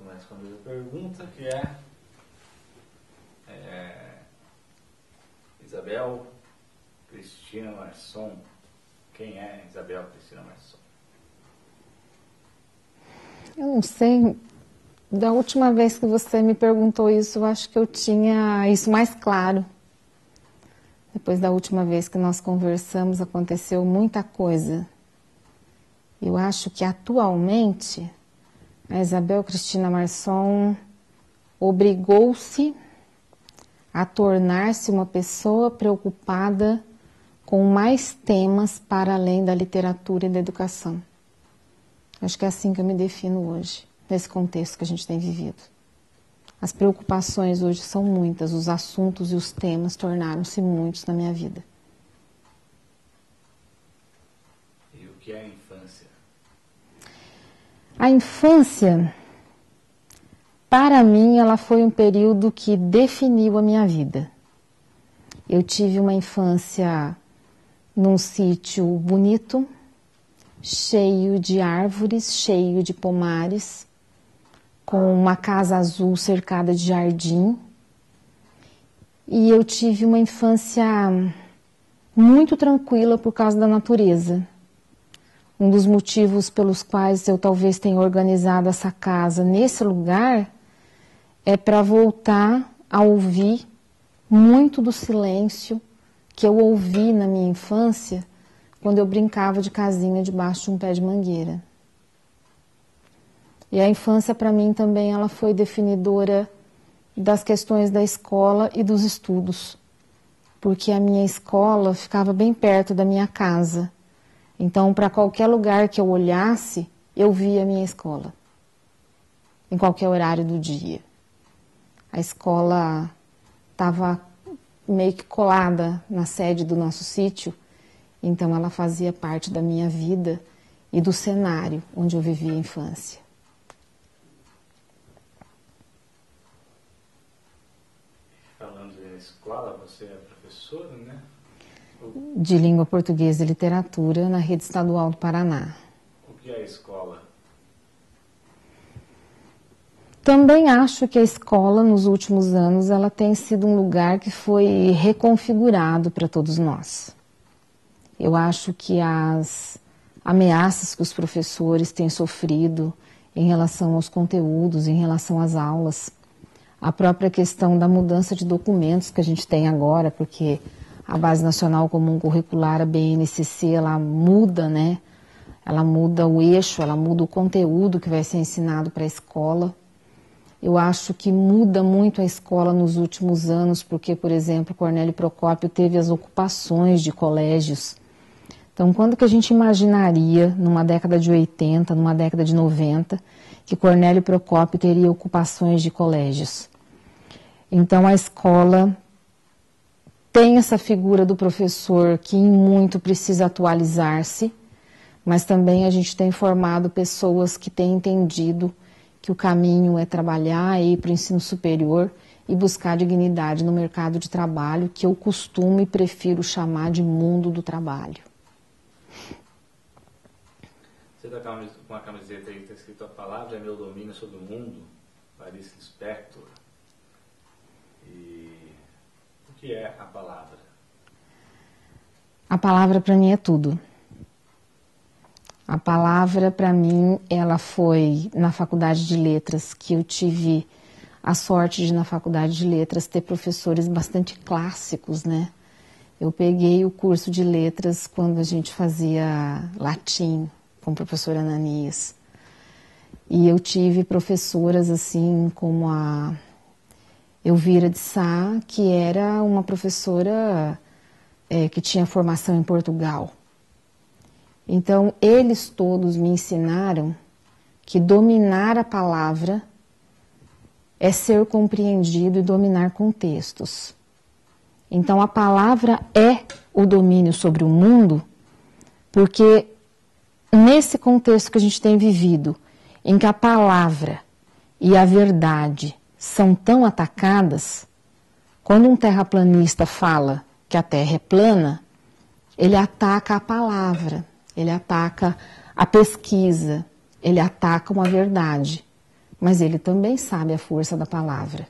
começo com a mesma pergunta, que Isabel Cristina Marçom. Quem é Isabel Cristina Marçom? Eu não sei. Da última vez que você me perguntou isso, eu acho que eu tinha isso mais claro. Depois da última vez que nós conversamos, aconteceu muita coisa. Eu acho que atualmente a Isabel Cristina Marçom obrigou-se a tornar-se uma pessoa preocupada com mais temas para além da literatura e da educação. Acho que é assim que eu me defino hoje, nesse contexto que a gente tem vivido. As preocupações hoje são muitas, os assuntos e os temas tornaram-se muitos na minha vida. E o que é a infância? A infância, para mim, ela foi um período que definiu a minha vida. Eu tive uma infância num sítio bonito, cheio de árvores, cheio de pomares, com uma casa azul cercada de jardim. E eu tive uma infância muito tranquila por causa da natureza. Um dos motivos pelos quais eu talvez tenha organizado essa casa nesse lugar é para voltar a ouvir muito do silêncio que eu ouvi na minha infância quando eu brincava de casinha debaixo de um pé de mangueira. E a infância, para mim, também ela foi definidora das questões da escola e dos estudos, porque a minha escola ficava bem perto da minha casa. Então, para qualquer lugar que eu olhasse, eu via a minha escola, em qualquer horário do dia. A escola estava meio que colada na sede do nosso sítio, então ela fazia parte da minha vida e do cenário onde eu vivia a infância. Falando em escola, você é professora, né? De língua portuguesa e literatura na Rede Estadual do Paraná. O que é a escola? Também acho que a escola, nos últimos anos, ela tem sido um lugar que foi reconfigurado para todos nós. Eu acho que as ameaças que os professores têm sofrido em relação aos conteúdos, em relação às aulas, a própria questão da mudança de documentos que a gente tem agora, porque a Base Nacional Comum Curricular, a BNCC, ela muda, né? Ela muda o eixo, ela muda o conteúdo que vai ser ensinado para a escola. Eu acho que muda muito a escola nos últimos anos, porque, por exemplo, Cornélio Procópio teve as ocupações de colégios. Então, quando que a gente imaginaria, numa década de 80, numa década de 90, que Cornélio Procópio teria ocupações de colégios? Então, a escola tem essa figura do professor que em muito precisa atualizar-se, mas também a gente tem formado pessoas que têm entendido que o caminho é trabalhar, ir para o ensino superior e buscar dignidade no mercado de trabalho, que eu costumo e prefiro chamar de mundo do trabalho. Você está com uma camiseta aí que está escrito: a palavra é meu domínio sobre o mundo, Clarice Lispector. E o que é a palavra? A palavra para mim é tudo. A palavra, para mim, ela foi na Faculdade de Letras, que eu tive a sorte de, na Faculdade de Letras, ter professores bastante clássicos, né? Eu peguei o curso de Letras quando a gente fazia latim com o professor Ananias. E eu tive professoras, assim, como a Elvira de Sá, que era uma professora que tinha formação em Portugal. Então, eles todos me ensinaram que dominar a palavra é ser compreendido e dominar contextos. Então, a palavra é o domínio sobre o mundo, porque nesse contexto que a gente tem vivido, em que a palavra e a verdade são tão atacadas, quando um terraplanista fala que a Terra é plana, ele ataca a palavra. Ele ataca a pesquisa, ele ataca uma verdade. mas ele também sabe a força da palavra.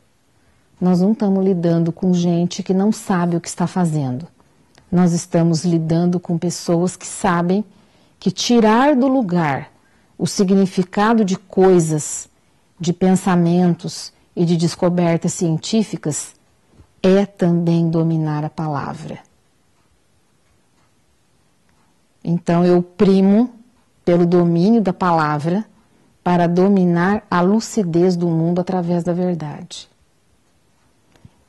Nós não estamos lidando com gente que não sabe o que está fazendo. Nós estamos lidando com pessoas que sabem que tirar do lugar o significado de coisas, de pensamentos e de descobertas científicas é também dominar a palavra. Então eu primo pelo domínio da palavra para dominar a lucidez do mundo através da verdade.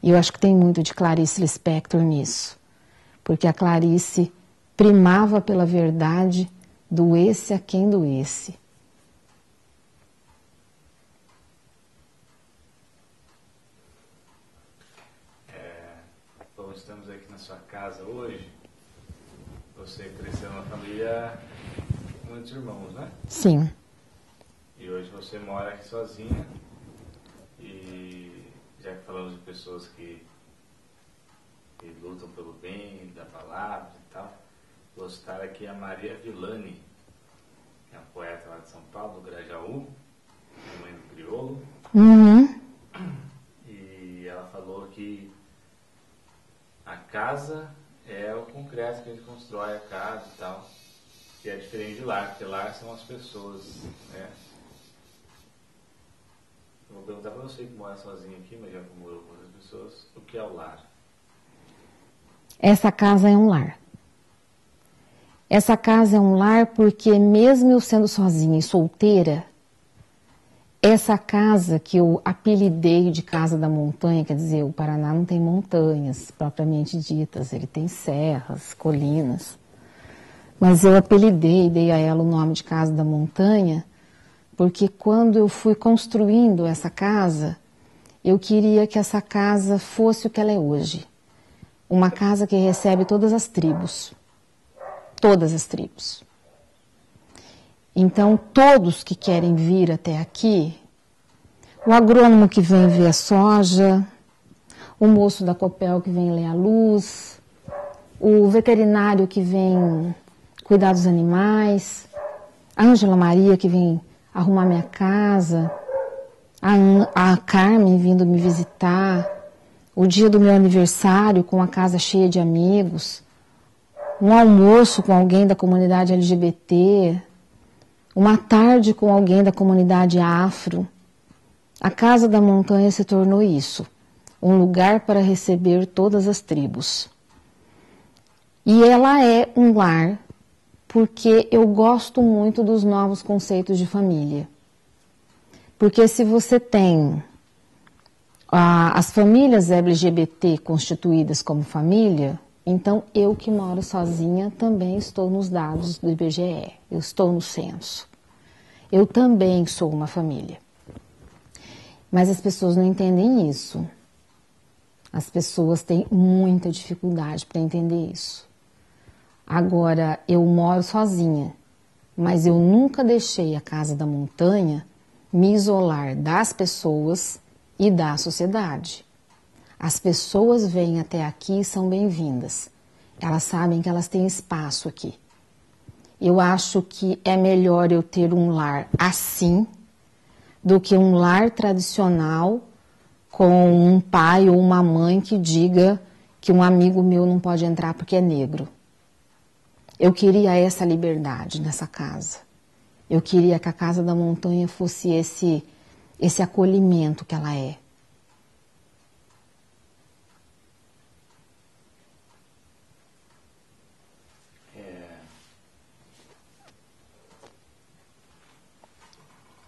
E eu acho que tem muito de Clarice Lispector nisso, porque a Clarice primava pela verdade, doesse a quem doesse. Bom, estamos aqui na sua casa hoje. Você cresceu numa família com muitos irmãos, né? Sim. E hoje você mora aqui sozinha. E já que falamos de pessoas que lutam pelo bem, da palavra e tal, vou citar aqui a Maria Villani, que é uma poeta lá de São Paulo, do Grajaú, mãe do crioulo. Uhum. E ela falou que a casa é o concreto que a gente constrói a casa e tal, que é diferente de lar, porque lar são as pessoas, né? Eu vou perguntar para você que mora sozinho aqui, mas já morou com outras pessoas, o que é o lar? Essa casa é um lar. Essa casa é um lar porque mesmo eu sendo sozinha e solteira, essa casa que eu apelidei de Casa da Montanha, quer dizer, o Paraná não tem montanhas propriamente ditas, ele tem serras, colinas. Mas eu apelidei, dei a ela o nome de Casa da Montanha, porque quando eu fui construindo essa casa, eu queria que essa casa fosse o que ela é hoje. Uma casa que recebe todas as tribos. Todas as tribos. Então, todos que querem vir até aqui, o agrônomo que vem ver a soja, o moço da Copel que vem ler a luz, o veterinário que vem cuidar dos animais, a Ângela Maria que vem arrumar minha casa, a Carmen vindo me visitar, o dia do meu aniversário com a casa cheia de amigos, um almoço com alguém da comunidade LGBT, uma tarde com alguém da comunidade afro. A Casa da Montanha se tornou isso, um lugar para receber todas as tribos. E ela é um lar porque eu gosto muito dos novos conceitos de família. Porque se você tem as famílias LGBT constituídas como família, então eu que moro sozinha também estou nos dados do IBGE, eu estou no censo. Eu também sou uma família. Mas as pessoas não entendem isso. As pessoas têm muita dificuldade para entender isso. Agora, eu moro sozinha, mas eu nunca deixei a Casa da Montanha me isolar das pessoas e da sociedade. As pessoas vêm até aqui e são bem-vindas. Elas sabem que elas têm espaço aqui. Eu acho que é melhor eu ter um lar assim do que um lar tradicional com um pai ou uma mãe que diga que um amigo meu não pode entrar porque é negro. Eu queria essa liberdade nessa casa. Eu queria que a Casa da Montanha fosse esse acolhimento que ela é.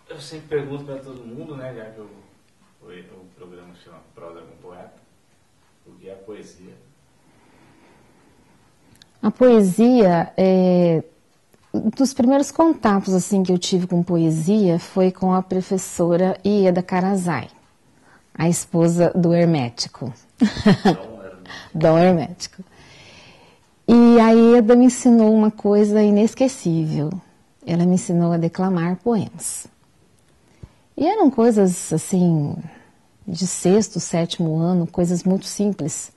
Eu sempre pergunto para todo mundo, né, já que o programa chama Prosa com Poeta, o que é a poesia? A poesia, dos primeiros contatos assim, que eu tive com poesia foi com a professora Ieda Karazai, a esposa do Hermético. Dom Hermético. E a Ieda me ensinou uma coisa inesquecível. Ela me ensinou a declamar poemas. E eram coisas assim, de sexto, sétimo ano, coisas muito simples.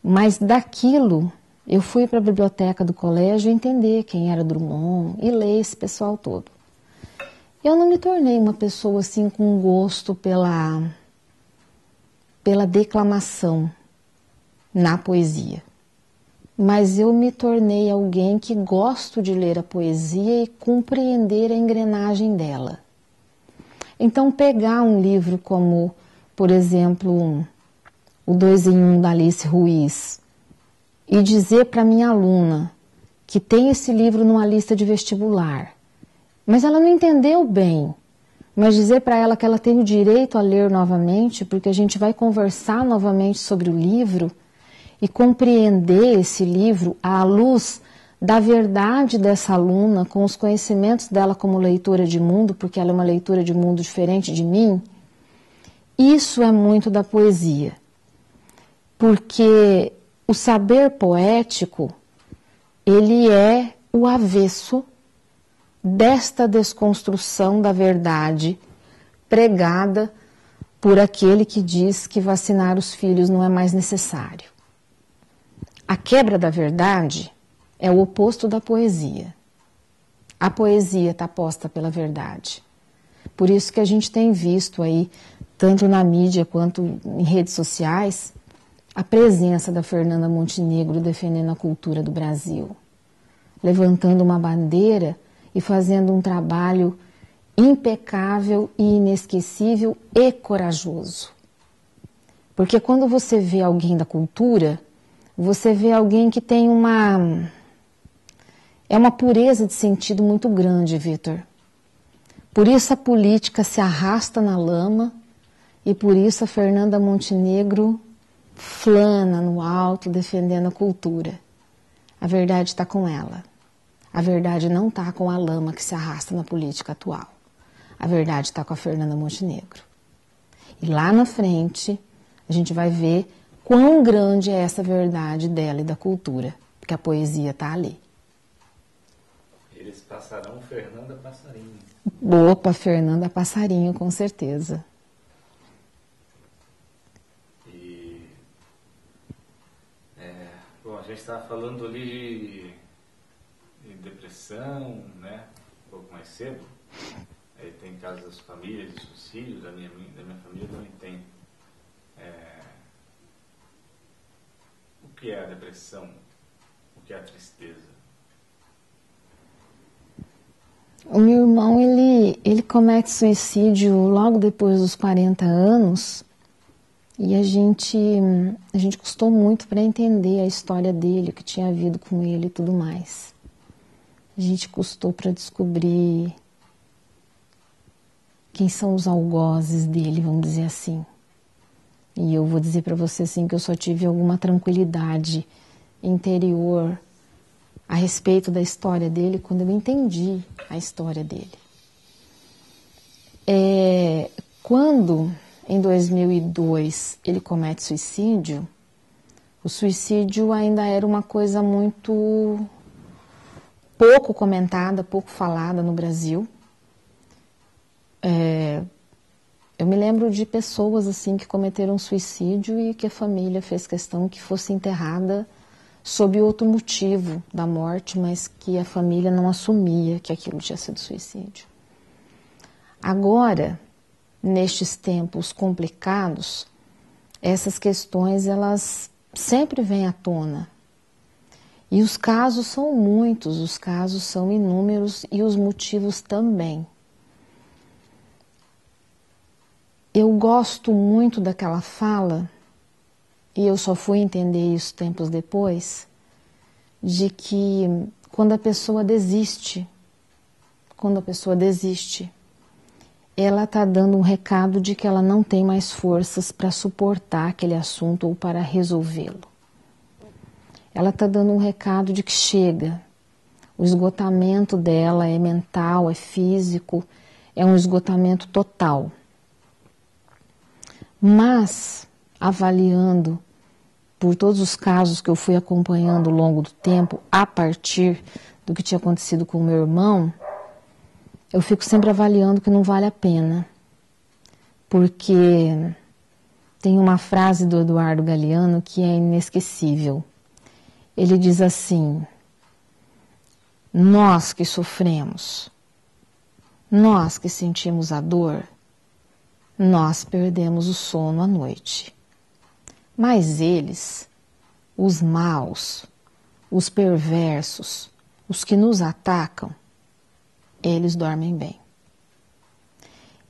Mas daquilo, eu fui para a biblioteca do colégio entender quem era Drummond e ler esse pessoal todo. Eu não me tornei uma pessoa assim com gosto pela declamação na poesia. Mas eu me tornei alguém que gosto de ler a poesia e compreender a engrenagem dela. Então, pegar um livro como, por exemplo, o 2 em 1 da Alice Ruiz e dizer para minha aluna que tem esse livro numa lista de vestibular, mas ela não entendeu bem, mas dizer para ela que ela tem o direito a ler novamente, porque a gente vai conversar novamente sobre o livro, e compreender esse livro à luz da verdade dessa aluna, com os conhecimentos dela como leitora de mundo, porque ela é uma leitora de mundo diferente de mim, isso é muito da poesia. Porque o saber poético, ele é o avesso desta desconstrução da verdade pregada por aquele que diz que vacinar os filhos não é mais necessário. A quebra da verdade é o oposto da poesia. A poesia está posta pela verdade. Por isso que a gente tem visto aí, tanto na mídia quanto em redes sociais, a presença da Fernanda Montenegro defendendo a cultura do Brasil, levantando uma bandeira e fazendo um trabalho impecável e inesquecível e corajoso. Porque quando você vê alguém da cultura, você vê alguém que tem uma pureza de sentido muito grande, Vitor. Por isso a política se arrasta na lama e por isso a Fernanda Montenegro flana no alto defendendo a cultura. A verdade está com ela. A verdade não está com a lama que se arrasta na política atual. A verdade está com a Fernanda Montenegro. E lá na frente a gente vai ver quão grande é essa verdade dela e da cultura, porque a poesia está ali. Eles passarão Fernanda Passarinho. Opa, Fernanda Passarinho, com certeza. Bom, a gente estava falando ali de depressão, né? Um pouco mais cedo. Aí tem casos das famílias de suicídio, da minha família também tem. O que é a depressão? O que é a tristeza? O meu irmão, ele comete suicídio logo depois dos 40 anos e a gente custou muito para entender a história dele, o que tinha havido com ele e tudo mais. A gente custou para descobrir quem são os algozes dele, vamos dizer assim. E eu vou dizer para você assim que eu só tive alguma tranquilidade interior a respeito da história dele quando eu entendi a história dele. Quando, em 2002, ele comete suicídio, o suicídio ainda era uma coisa muito pouco comentada, pouco falada no Brasil. Eu me lembro de pessoas assim que cometeram suicídio e que a família fez questão que fosse enterrada sob outro motivo da morte, mas que a família não assumia que aquilo tinha sido suicídio. Agora, nestes tempos complicados, essas questões elas sempre vêm à tona. E os casos são muitos, os casos são inúmeros e os motivos também. Eu gosto muito daquela fala, e eu só fui entender isso tempos depois, de que quando a pessoa desiste, ela está dando um recado de que ela não tem mais forças para suportar aquele assunto ou para resolvê-lo. Ela está dando um recado de que chega. O esgotamento dela é mental, é físico, é um esgotamento total. Mas, avaliando por todos os casos que eu fui acompanhando ao longo do tempo, a partir do que tinha acontecido com o meu irmão, eu fico sempre avaliando que não vale a pena. Porque tem uma frase do Eduardo Galeano que é inesquecível. Ele diz assim: nós que sofremos, nós que sentimos a dor, nós perdemos o sono à noite. Mas eles, os maus, os perversos, os que nos atacam, eles dormem bem.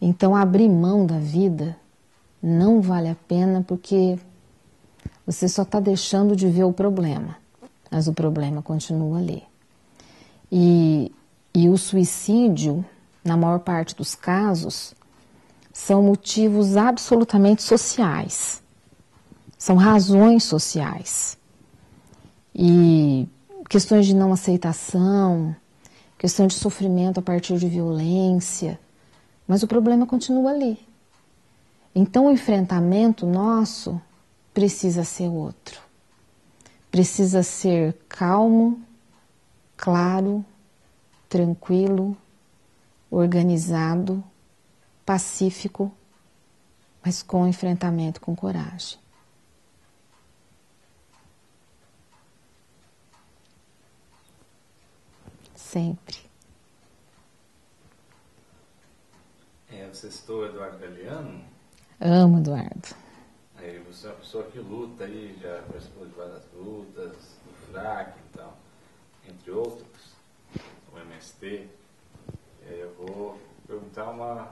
Então, abrir mão da vida não vale a pena, porque você só está deixando de ver o problema, mas o problema continua ali. E o suicídio, na maior parte dos casos, são motivos absolutamente sociais, são razões sociais. E questões de não aceitação, questão de sofrimento a partir de violência, mas o problema continua ali. Então o enfrentamento nosso precisa ser outro. Precisa ser calmo, claro, tranquilo, organizado, pacífico, mas com enfrentamento com coragem. Sempre. Você citou o Eduardo Galeano? Amo, Eduardo. Aí você é uma pessoa que luta aí, já participou de várias lutas, do FRAC e tal, entre outros, o MST. Eu vou perguntar uma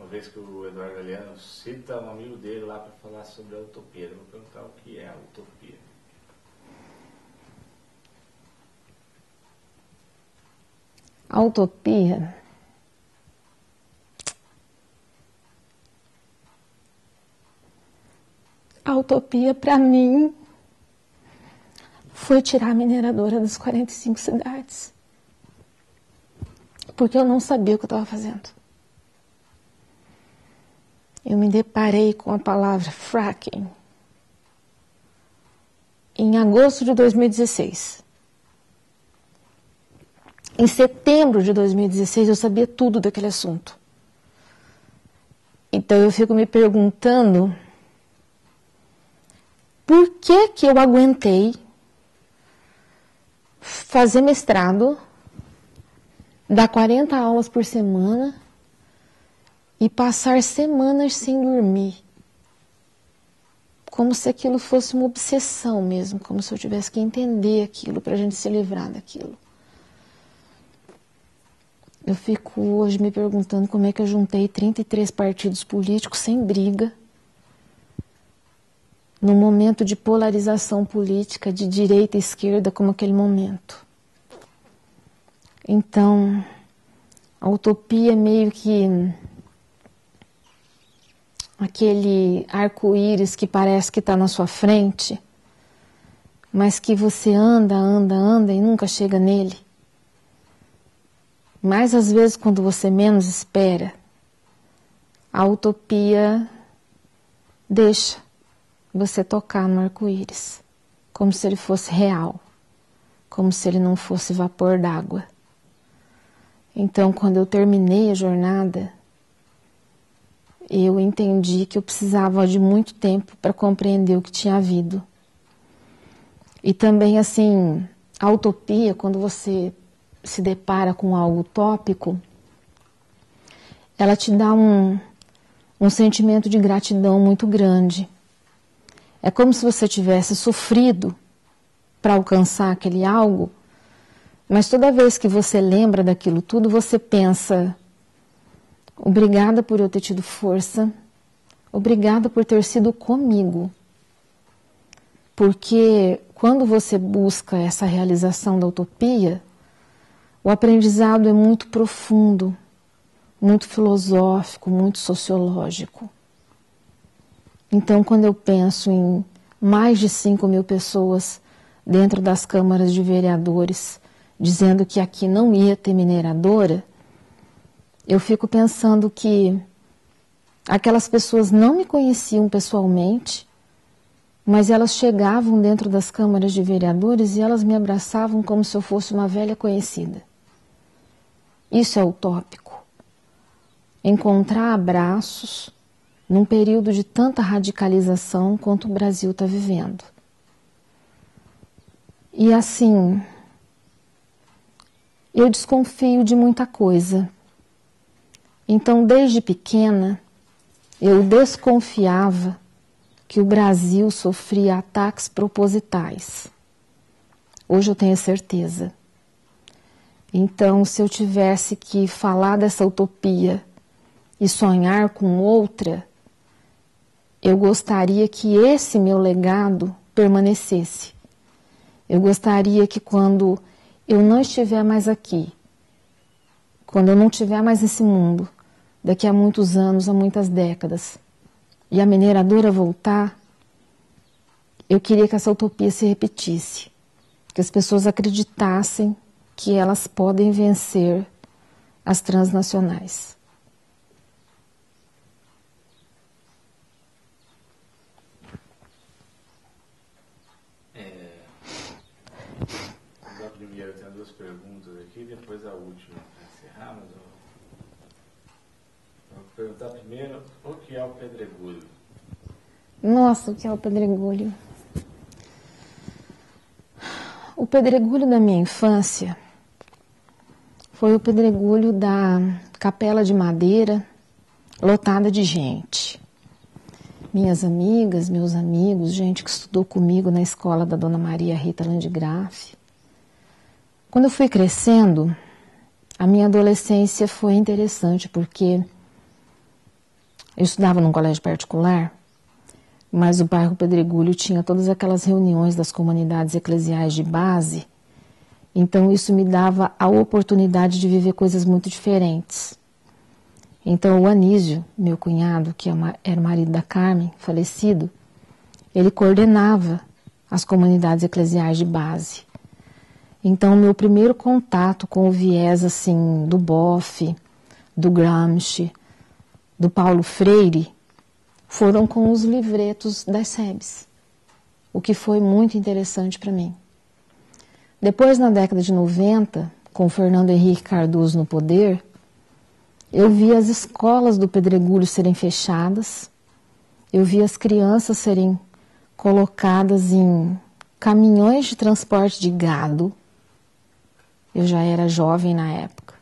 vez que o Eduardo Galeano cita um amigo dele lá para falar sobre a utopia. Eu vou perguntar o que é a utopia. A utopia para mim foi tirar a mineradora das 45 cidades, porque eu não sabia o que eu estava fazendo. Eu me deparei com a palavra fracking em agosto de 2016. Em setembro de 2016 eu sabia tudo daquele assunto. Então eu fico me perguntando por que eu aguentei fazer mestrado, dar 40 aulas por semana e passar semanas sem dormir. Como se aquilo fosse uma obsessão mesmo, como se eu tivesse que entender aquilo para a gente se livrar daquilo. Eu fico hoje me perguntando como é que eu juntei 33 partidos políticos sem briga, num momento de polarização política de direita e esquerda como aquele momento. Então, a utopia é meio que aquele arco-íris que parece que está na sua frente, mas que você anda e nunca chega nele. Mas às vezes, quando você menos espera, a utopia deixa você tocar no arco-íris, como se ele fosse real, como se ele não fosse vapor d'água. Então, quando eu terminei a jornada, eu entendi que eu precisava de muito tempo para compreender o que tinha havido. E também, assim, a utopia, quando você se depara com algo utópico, ela te dá um sentimento de gratidão muito grande. É como se você tivesse sofrido para alcançar aquele algo, mas toda vez que você lembra daquilo tudo, você pensa: obrigada por eu ter tido força, obrigada por ter sido comigo. Porque quando você busca essa realização da utopia, o aprendizado é muito profundo, muito filosófico, muito sociológico. Então, quando eu penso em mais de 5.000 pessoas dentro das câmaras de vereadores dizendo que aqui não ia ter mineradora, eu fico pensando que aquelas pessoas não me conheciam pessoalmente, mas elas chegavam dentro das câmaras de vereadores e elas me abraçavam como se eu fosse uma velha conhecida. Isso é utópico. Encontrar abraços num período de tanta radicalização quanto o Brasil está vivendo. E assim, eu desconfio de muita coisa. Então, desde pequena, eu desconfiava que o Brasil sofria ataques propositais. Hoje eu tenho certeza. Então, se eu tivesse que falar dessa utopia e sonhar com outra, eu gostaria que esse meu legado permanecesse. Eu gostaria que quando eu não estiver mais aqui, quando eu não estiver mais nesse mundo, daqui a muitos anos, há muitas décadas, e a mineradora voltar, eu queria que essa utopia se repetisse, que as pessoas acreditassem que elas podem vencer as transnacionais. Primeiro, eu tenho duas perguntas aqui, depois a última para encerrar, mas eu vou perguntar primeiro o que é o pedregulho. Nossa, o que é o pedregulho? O pedregulho da minha infância foi o pedregulho da capela de madeira lotada de gente. Minhas amigas, meus amigos, gente que estudou comigo na escola da Dona Maria Rita Landgraf. Quando eu fui crescendo, a minha adolescência foi interessante porque eu estudava num colégio particular, mas o bairro Pedregulho tinha todas aquelas reuniões das comunidades eclesiais de base, então isso me dava a oportunidade de viver coisas muito diferentes. Então o Anísio, meu cunhado, que era o marido da Carmen, falecido, ele coordenava as comunidades eclesiais de base. Então o meu primeiro contato com o viés assim do Boff, do Gramsci, do Paulo Freire, foram com os livretos das SEBs, o que foi muito interessante para mim. Depois, na década de 90, com o Fernando Henrique Cardoso no poder, eu vi as escolas do Pedregulho serem fechadas, eu vi as crianças serem colocadas em caminhões de transporte de gado, eu já era jovem na época,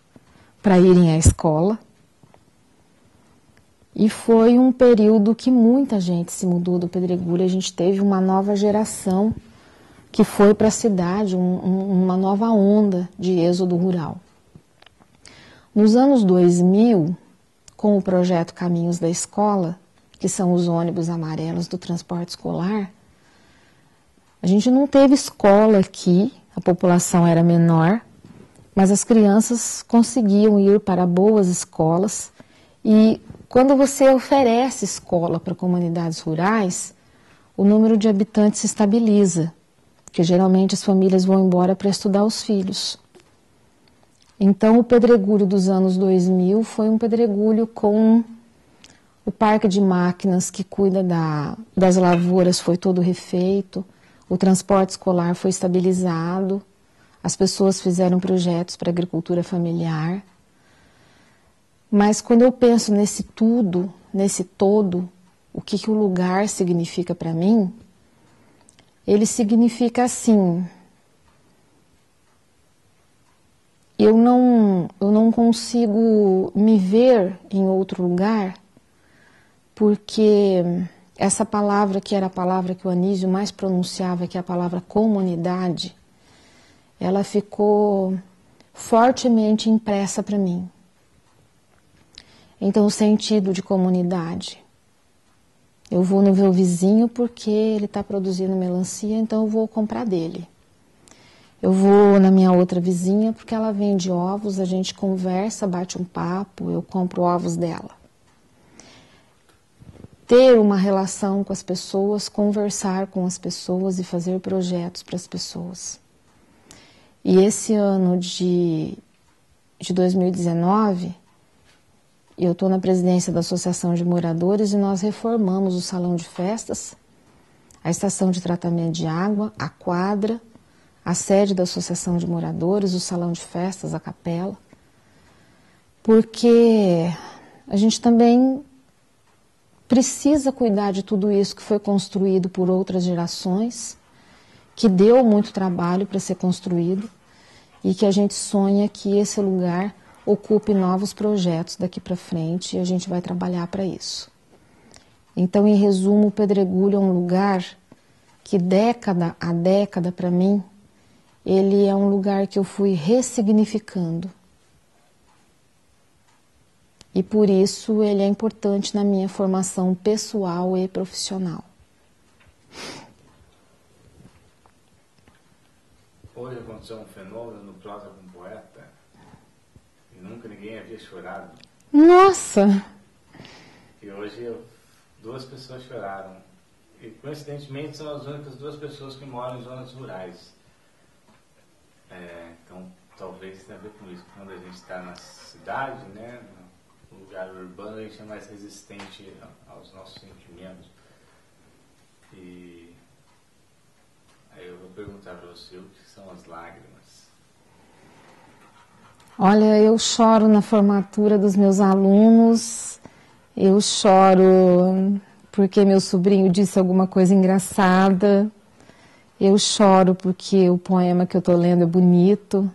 para irem à escola. E foi um período que muita gente se mudou do Pedregulho, a gente teve uma nova geração que foi para a cidade, uma nova onda de êxodo rural. Nos anos 2000, com o projeto Caminhos da Escola, que são os ônibus amarelos do transporte escolar, a gente não teve escola aqui, a população era menor, mas as crianças conseguiam ir para boas escolas e quando você oferece escola para comunidades rurais, o número de habitantes se estabiliza, porque geralmente as famílias vão embora para estudar os filhos. Então o pedregulho dos anos 2000 foi um pedregulho com o parque de máquinas que cuida das lavouras foi todo refeito, o transporte escolar foi estabilizado, as pessoas fizeram projetos para agricultura familiar. Mas quando eu penso nesse tudo, nesse todo, o que o lugar significa para mim, ele significa assim, eu não consigo me ver em outro lugar, porque essa palavra que era a palavra que o Anísio mais pronunciava, que é a palavra comunidade, ela ficou fortemente impressa para mim. Então, o sentido de comunidade. Eu vou no meu vizinho porque ele está produzindo melancia, então eu vou comprar dele. Eu vou na minha outra vizinha porque ela vende ovos, a gente conversa, bate um papo, eu compro ovos dela. Ter uma relação com as pessoas, conversar com as pessoas e fazer projetos para as pessoas. E esse ano de 2019, eu estou na presidência da Associação de Moradores e nós reformamos o salão de festas, a estação de tratamento de água, a quadra, a sede da Associação de Moradores, o salão de festas, a capela, porque a gente também precisa cuidar de tudo isso que foi construído por outras gerações, que deu muito trabalho para ser construído, e que a gente sonha que esse lugar ocupe novos projetos daqui para frente e a gente vai trabalhar para isso. Então, em resumo, o Pedregulho é um lugar que década a década para mim, ele é um lugar que eu fui ressignificando. E por isso ele é importante na minha formação pessoal e profissional. Hoje aconteceu um fenômeno no Prosa com Poeta e nunca ninguém havia chorado. Nossa! E hoje 2 pessoas choraram. E coincidentemente são as únicas 2 pessoas que moram em zonas rurais. Então talvez tenha a ver com isso. Quando a gente está na cidade, né, no lugar urbano, a gente é mais resistente aos nossos sentimentos. E aí eu vou perguntar para você o que são as lágrimas. Olha, eu choro na formatura dos meus alunos, eu choro porque meu sobrinho disse alguma coisa engraçada, eu choro porque o poema que eu estou lendo é bonito.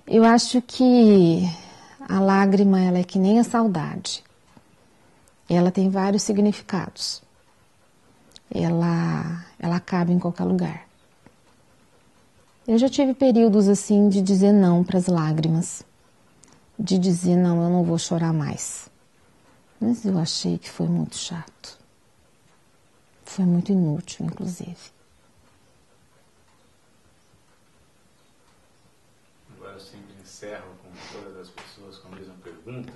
Eu acho que a lágrima ela é que nem a saudade. Ela tem vários significados. Ela cabe em qualquer lugar. Eu já tive períodos assim de dizer não para as lágrimas, de dizer não, eu não vou chorar mais. Mas eu achei que foi muito chato. Foi muito inútil, inclusive. Agora eu sempre encerro com todas as pessoas com a mesma pergunta,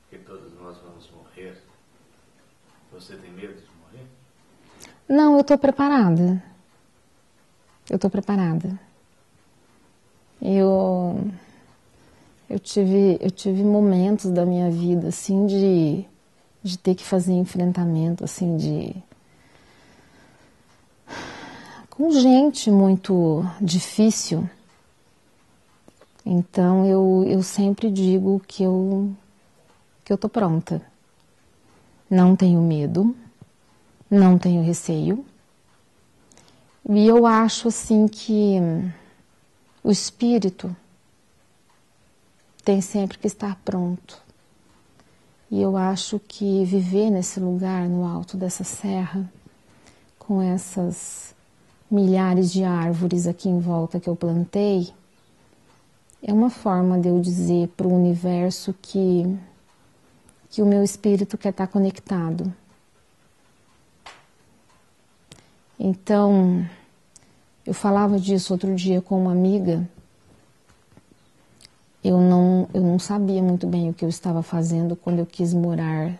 porque todos nós vamos morrer. Você tem medo de morrer? Não, eu estou preparada. Eu estou preparada. Eu tive momentos da minha vida, assim, de ter que fazer enfrentamento, assim, com gente muito difícil. Então, eu sempre digo que eu estou pronta. Não tenho medo, não tenho receio. E eu acho, assim, que o espírito tem sempre que estar pronto. E eu acho que viver nesse lugar, no alto dessa serra, com essas milhares de árvores aqui em volta que eu plantei, é uma forma de eu dizer para o universo que o meu espírito quer estar conectado. Então, eu falava disso outro dia com uma amiga. Eu não sabia muito bem o que eu estava fazendo quando eu quis morar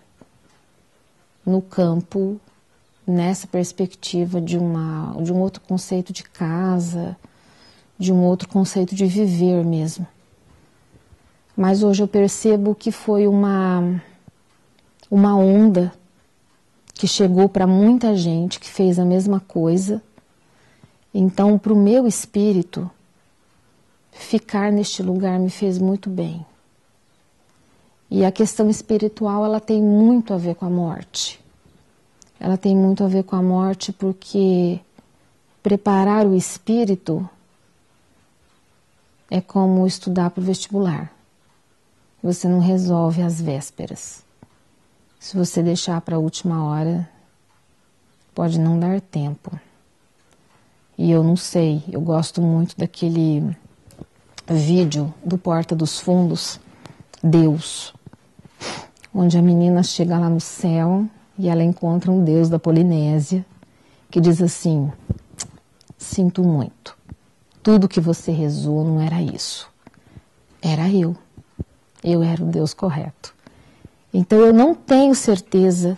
no campo, nessa perspectiva de um outro conceito de casa, de um outro conceito de viver mesmo. Mas hoje eu percebo que foi uma onda que chegou para muita gente que fez a mesma coisa. Então, para o meu espírito, ficar neste lugar me fez muito bem. E a questão espiritual, ela tem muito a ver com a morte. Ela tem muito a ver com a morte porque preparar o espírito é como estudar para o vestibular. Você não resolve às vésperas. Se você deixar para a última hora, pode não dar tempo. E eu não sei, eu gosto muito daquele vídeo do Porta dos Fundos, Deus, onde a menina chega lá no céu e ela encontra um Deus da Polinésia que diz assim: sinto muito, tudo que você rezou não era isso, era eu era o Deus correto. Então eu não tenho certeza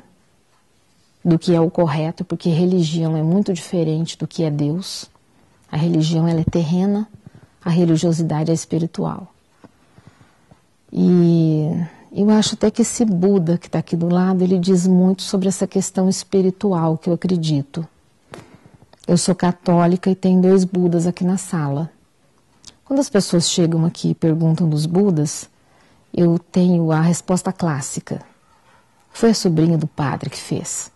do que é o correto, porque religião é muito diferente do que é Deus. A religião ela é terrena, a religiosidade é espiritual. E eu acho até que esse Buda que está aqui do lado, ele diz muito sobre essa questão espiritual que eu acredito. Eu sou católica e tem 2 Budas aqui na sala. Quando as pessoas chegam aqui e perguntam dos Budas, eu tenho a resposta clássica. Foi a sobrinha do padre que fez.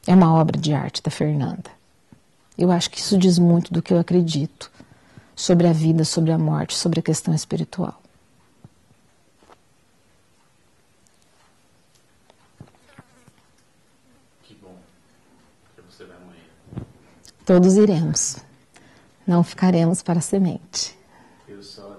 É uma obra de arte da Fernanda. Eu acho que isso diz muito do que eu acredito sobre a vida, sobre a morte, sobre a questão espiritual. Que bom que você vai morrer. Todos iremos. Não ficaremos para a semente. Eu só